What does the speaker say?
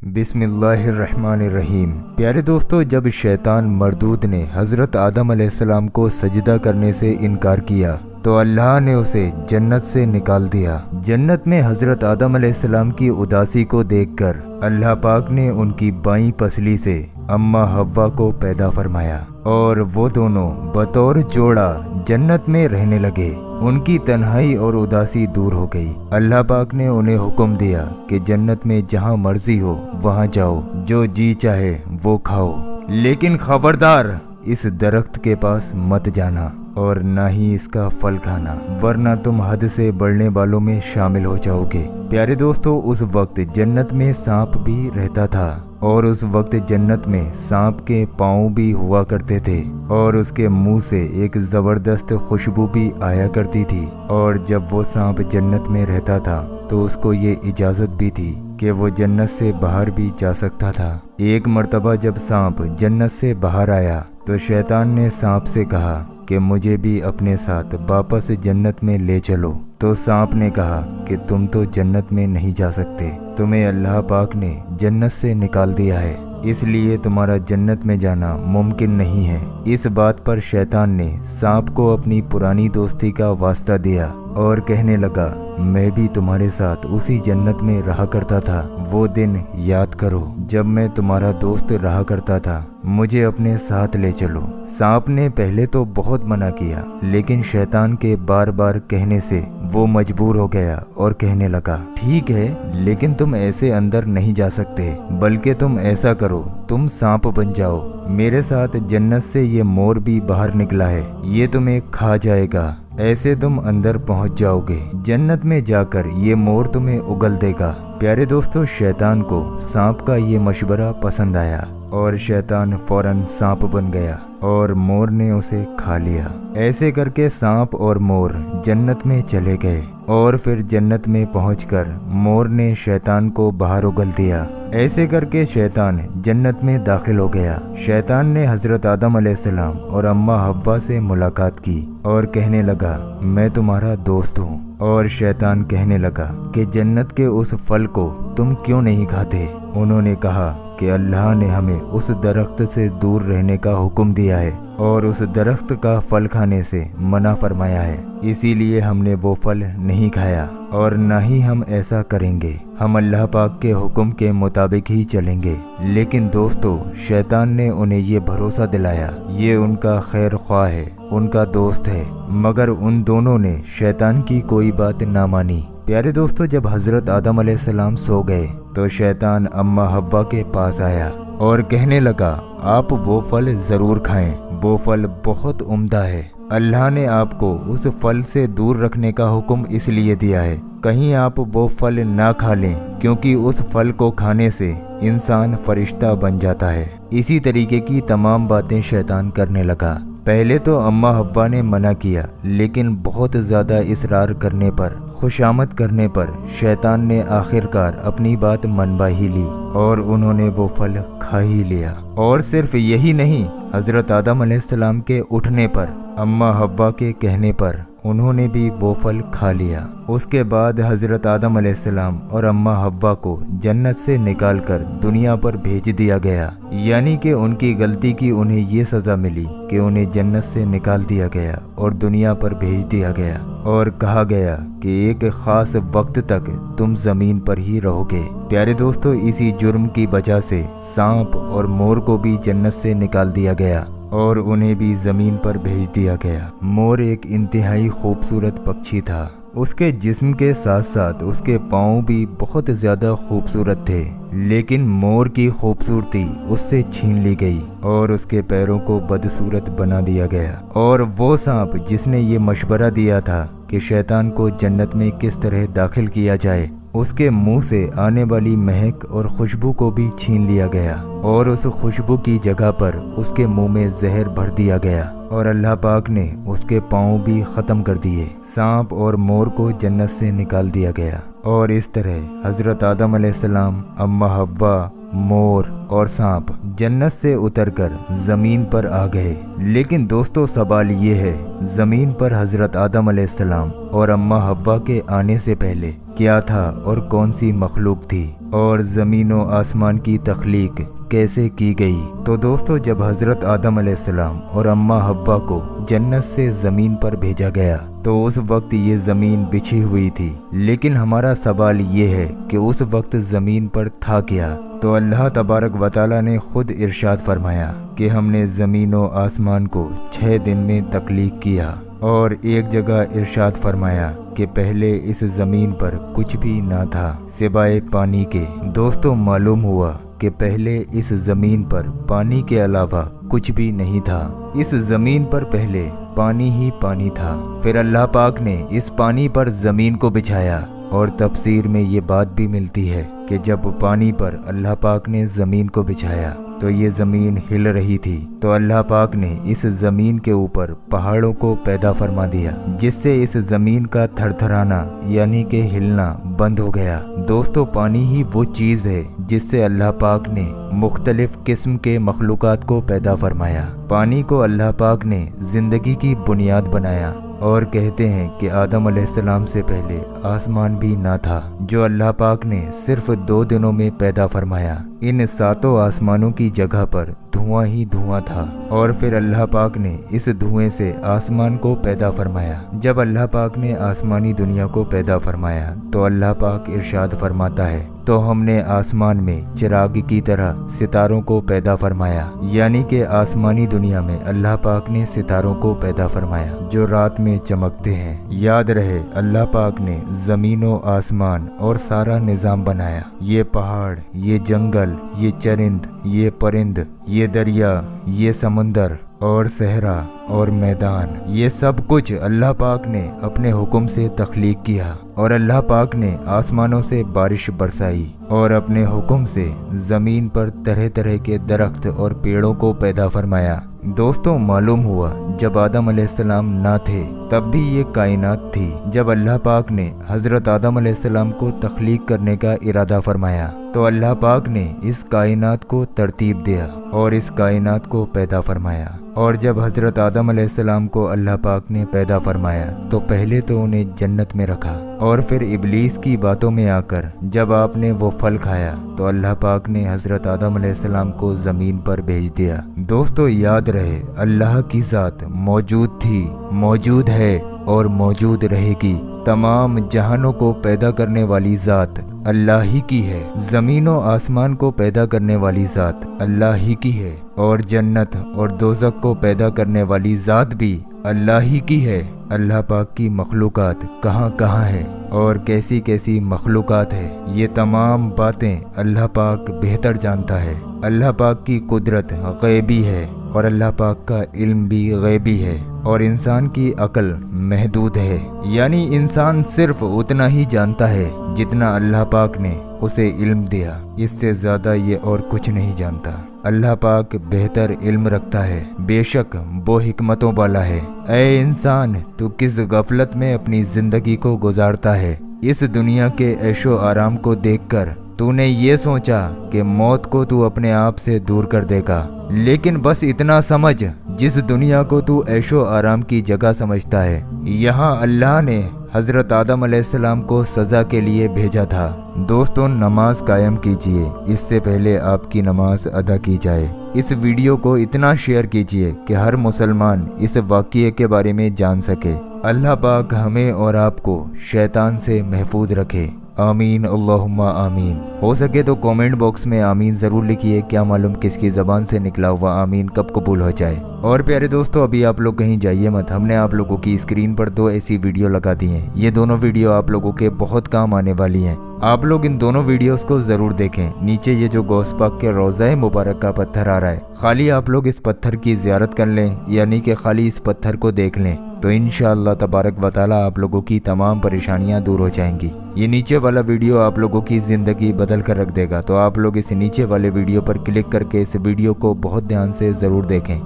बिस्मिल्लाहिर्रहमानिर्रहीम। प्यारे दोस्तों, जब शैतान मरदूद ने हज़रत आदम अलैहिस्सलाम को सजदा करने से इनकार किया तो अल्लाह ने उसे जन्नत से निकाल दिया। जन्नत में हज़रत आदम अलैहिस्सलाम की उदासी को देखकर अल्लाह पाक ने उनकी बाईं पसली से अम्मा हव्वा को पैदा फरमाया और वो दोनों बतौर जोड़ा जन्नत में रहने लगे। उनकी तन्हाई और उदासी दूर हो गई। अल्लाह पाक ने उन्हें हुक्म दिया कि जन्नत में जहाँ मर्जी हो वहाँ जाओ, जो जी चाहे वो खाओ, लेकिन खबरदार इस दरख्त के पास मत जाना और ना ही इसका फल खाना, वरना तुम हद से बढ़ने वालों में शामिल हो जाओगे। प्यारे दोस्तों, उस वक्त जन्नत में सांप भी रहता था और उस वक्त जन्नत में सांप के पाँव भी हुआ करते थे और उसके मुंह से एक ज़बरदस्त खुशबू भी आया करती थी। और जब वो सांप जन्नत में रहता था तो उसको ये इजाज़त भी थी कि वो जन्नत से बाहर भी जा सकता था। एक मर्तबा जब सांप जन्नत से बाहर आया तो शैतान ने सांप से कहा कि मुझे भी अपने साथ वापस जन्नत में ले चलो। तो सांप ने कहा कि तुम तो जन्नत में नहीं जा सकते, तुम्हें अल्लाह पाक ने जन्नत से निकाल दिया है, इसलिए तुम्हारा जन्नत में जाना मुमकिन नहीं है। इस बात पर शैतान ने सांप को अपनी पुरानी दोस्ती का वास्ता दिया और कहने लगा, मैं भी तुम्हारे साथ उसी जन्नत में रहा करता था। वो दिन याद करो जब मैं तुम्हारा दोस्त रहा करता था, मुझे अपने साथ ले चलो। सांप ने पहले तो बहुत मना किया, लेकिन शैतान के बार बार कहने से वो मजबूर हो गया और कहने लगा, ठीक है, लेकिन तुम ऐसे अंदर नहीं जा सकते, बल्कि तुम ऐसा करो, तुम सांप बन जाओ। मेरे साथ जन्नत से ये मोर भी बाहर निकला है, ये तुम्हें खा जाएगा, ऐसे तुम अंदर पहुंच जाओगे। जन्नत में जाकर ये मोर तुम्हें उगल देगा। प्यारे दोस्तों, शैतान को सांप का ये मशवरा पसंद आया और शैतान फौरन सांप बन गया और मोर ने उसे खा लिया। ऐसे करके सांप और मोर जन्नत में चले गए और फिर जन्नत में पहुंचकर मोर ने शैतान को बाहर उगल दिया। ऐसे करके शैतान जन्नत में दाखिल हो गया। शैतान ने हज़रत आदम अलैहिस्सलाम और अम्मा हव्वा से मुलाकात की और कहने लगा, मैं तुम्हारा दोस्त हूँ। और शैतान कहने लगा कि जन्नत के उस फल को तुम क्यों नहीं खाते? उन्होंने कहा कि अल्लाह ने हमें उस दरख्त से दूर रहने का हुक्म दिया है और उस दरख्त का फल खाने से मना फरमाया है, इसीलिए हमने वो फल नहीं खाया और ना ही हम ऐसा करेंगे। हम अल्लाह पाक के हुक्म के मुताबिक ही चलेंगे। लेकिन दोस्तों, शैतान ने उन्हें ये भरोसा दिलाया, ये उनका खैर ख्वाह है, उनका दोस्त है, मगर उन दोनों ने शैतान की कोई बात ना मानी। प्यारे दोस्तों, जब हज़रत आदम अलैहिस्सलाम सो गए तो शैतान अम्मा हव्वा के पास आया और कहने लगा, आप वो फल ज़रूर खाएं, वो फल बहुत उम्दा है। अल्लाह ने आपको उस फल से दूर रखने का हुक्म इसलिए दिया है, कहीं आप वो फल ना खा लें, क्योंकि उस फल को खाने से इंसान फरिश्ता बन जाता है। इसी तरीके की तमाम बातें शैतान करने लगा। पहले तो अम्मा हव्वा ने मना किया, लेकिन बहुत ज़्यादा इसरार करने पर, खुशामद करने पर शैतान ने आखिरकार अपनी बात मनवा ही ली और उन्होंने वो फल खा ही लिया। और सिर्फ यही नहीं, हज़रत आदम अलैहिस्सलाम के उठने पर, अम्मा हव्वा के कहने पर उन्होंने भी वो फल खा लिया। उसके बाद हज़रत आदम अलैहिस्सलाम और अम्मा हव्वा को जन्नत से निकालकर दुनिया पर भेज दिया गया, यानी कि उनकी गलती की उन्हें ये सज़ा मिली कि उन्हें जन्नत से निकाल दिया गया और दुनिया पर भेज दिया गया और कहा गया कि एक ख़ास वक्त तक तुम ज़मीन पर ही रहोगे। प्यारे दोस्तों, इसी जुर्म की वजह से सांप और मोर को भी जन्नत से निकाल दिया गया और उन्हें भी ज़मीन पर भेज दिया गया। मोर एक इंतहाई खूबसूरत पक्षी था। उसके जिस्म के साथ साथ उसके पाँव भी बहुत ज़्यादा खूबसूरत थे, लेकिन मोर की खूबसूरती उससे छीन ली गई और उसके पैरों को बदसूरत बना दिया गया। और वो सांप जिसने ये मशवरा दिया था कि शैतान को जन्नत में किस तरह दाखिल किया जाए, उसके मुंह से आने वाली महक और खुशबू को भी छीन लिया गया और उस खुशबू की जगह पर उसके मुंह में जहर भर दिया गया और अल्लाह पाक ने उसके पाँव भी ख़त्म कर दिए। सांप और मोर को जन्नत से निकाल दिया गया और इस तरह हज़रत आदम अलैहिस्सलाम, अम्मा हव्वा, मोर और सांप जन्नत से उतरकर ज़मीन पर आ गए। लेकिन दोस्तों, सवाल ये है, ज़मीन पर हज़रत आदम अलैहिस्सलाम और अम्मा हव्वा के आने से पहले क्या था और कौन सी मखलूक थी? اور ज़मीन व आसमान की तख्लीक कैसे की गई। तो दोस्तों, जब हज़रत आदम अलैहिस्सलाम और अम्मा हव्वा को जन्नत से ज़मीन पर भेजा गया तो उस वक्त ये ज़मीन बिछी हुई थी। लेकिन हमारा सवाल ये है कि उस वक्त ज़मीन पर था क्या। तो अल्लाह तबारक व तआला ने खुद इरशाद फरमाया कि हमने ज़मीन व आसमान को 6 दिन में तख्लीक किया। और एक जगह इरशाद फरमाया कि पहले इस ज़मीन पर कुछ भी ना था सिवाय पानी के। दोस्तों, मालूम हुआ कि पहले इस ज़मीन पर पानी के अलावा कुछ भी नहीं था। इस ज़मीन पर पहले पानी ही पानी था। फिर अल्लाह पाक ने इस पानी पर ज़मीन को बिछाया। और तफसीर में ये बात भी मिलती है कि जब पानी पर अल्लाह पाक ने ज़मीन को बिछाया तो ये ज़मीन हिल रही थी। तो अल्लाह पाक ने इस ज़मीन के ऊपर पहाड़ों को पैदा फरमा दिया, जिससे इस ज़मीन का थरथराना यानी कि हिलना बंद हो गया। दोस्तों, पानी ही वो चीज़ है जिससे अल्लाह पाक ने मुख्तलिफ किस्म के मखलूक़ात को पैदा फरमाया। पानी को अल्लाह पाक ने ज़िंदगी की बुनियाद बनाया। और कहते हैं कि आदम अलैहिस्सलाम से पहले आसमान भी ना था, जो अल्लाह पाक ने सिर्फ 2 दिनों में पैदा फरमाया। इन 7 आसमानों की जगह पर धुआं ही धुआं था। और फिर अल्लाह पाक ने इस धुएं से आसमान को पैदा फरमाया। जब अल्लाह पाक ने आसमानी दुनिया को पैदा फरमाया तो अल्लाह पाक इरशाद फरमाता है, तो हमने आसमान में चिराग की तरह सितारों को पैदा फरमाया। यानी कि आसमानी दुनिया में अल्लाह पाक ने सितारों को पैदा फरमाया जो रात में चमकते हैं। याद रहे, अल्लाह पाक ने ज़मीन व आसमान और सारा निज़ाम बनाया। ये पहाड़, ये जंगल, ये चरिंद, ये परिंद, ये दरिया, ये समंदर और सहरा और मैदान, ये सब कुछ अल्लाह पाक ने अपने हुक्म से तख्लीक किया। और अल्लाह पाक ने आसमानों से बारिश बरसाई और अपने हुक्म से ज़मीन पर तरह तरह के दरख्त और पेड़ों को पैदा फरमाया। दोस्तों, मालूम हुआ जब आदम अलैहिस्सलाम ना थे तब भी ये कायनात थी। जब अल्लाह पाक ने हज़रत आदम अलैहिस्सलाम को तख्लीक करने का इरादा फरमाया तो अल्लाह पाक ने इस कायनात को तरतीब दिया और इस कायनात को पैदा फरमाया। और जब हज़रत आदम अलैहिस्सलाम को अल्लाह पाक ने पैदा फरमाया तो पहले तो उन्हें जन्नत में रखा। और फिर इब्लीस की बातों में आकर जब आपने वो फल खाया तो अल्लाह पाक ने हज़रत आदम अलैहिस्सलाम को ज़मीन पर भेज दिया। दोस्तों, याद रहे, अल्लाह की ज़ात मौजूद थी, मौजूद है और मौजूद रहेगी। तमाम जहानों को पैदा करने वाली ज़ात अल्लाह ही की है। ज़मीन व आसमान को पैदा करने वाली ज़ात अल्लाह ही की है। और जन्नत और दोज़ख को पैदा करने वाली ज़ात भी अल्लाह ही की है। अल्लाह पाक की मखलूक़ात कहाँ कहाँ है और कैसी कैसी मखलूक़ात है, ये तमाम बातें अल्लाह पाक बेहतर जानता है। अल्लाह पाक की कुदरत गैबी है और अल्लाह पाक का इल्म भी गैबी है। और इंसान की अक्ल महदूद है, यानी इंसान सिर्फ उतना ही जानता है जितना अल्लाह पाक ने उसे इल्म दिया। इससे ज़्यादा ये और कुछ नहीं जानता। अल्लाह पाक बेहतर इल्म रखता है, बेशक वो हिकमतों वाला है। ऐ इंसान, तू किस गफलत में अपनी ज़िंदगी को गुजारता है। इस दुनिया के ऐशो आराम को देखकर तूने ये सोचा कि मौत को तू अपने आप से दूर कर देगा। लेकिन बस इतना समझ, जिस दुनिया को तू ऐशो आराम की जगह समझता है, यहाँ अल्लाह ने हज़रत आदम अलैहिस्सलाम को सज़ा के लिए भेजा था। दोस्तों, नमाज कायम कीजिए, इससे पहले आपकी नमाज अदा की जाए। इस वीडियो को इतना शेयर कीजिए कि हर मुसलमान इस वाक़ये के बारे में जान सके। अल्लाह पाक हमें और आपको शैतान से महफूज रखे। आमीन, अल्लाहुम्मा आमीन। हो सके तो कमेंट बॉक्स में आमीन ज़रूर लिखिए, क्या मालूम किसकी ज़बान से निकला हुआ आमीन कब कबूल हो जाए। और प्यारे दोस्तों, अभी आप लोग कहीं जाइए मत, हमने आप लोगों की स्क्रीन पर 2 ऐसी वीडियो लगा दी हैं। ये दोनों वीडियो आप लोगों के बहुत काम आने वाली हैं। आप लोग इन दोनों वीडियोस को ज़रूर देखें। नीचे ये जो गौस पाक के रोज़ा मुबारक का पत्थर आ रहा है, खाली आप लोग इस पत्थर की ज़ियारत कर लें, यानी कि खाली इस पत्थर को देख लें, तो इंशाअल्लाह तबारक व तआला आप लोगों की तमाम परेशानियां दूर हो जाएंगी। ये नीचे वाला वीडियो आप लोगों की ज़िंदगी बदल कर रख देगा। तो आप लोग इस नीचे वाले वीडियो पर क्लिक करके इस वीडियो को बहुत ध्यान से ज़रूर देखें।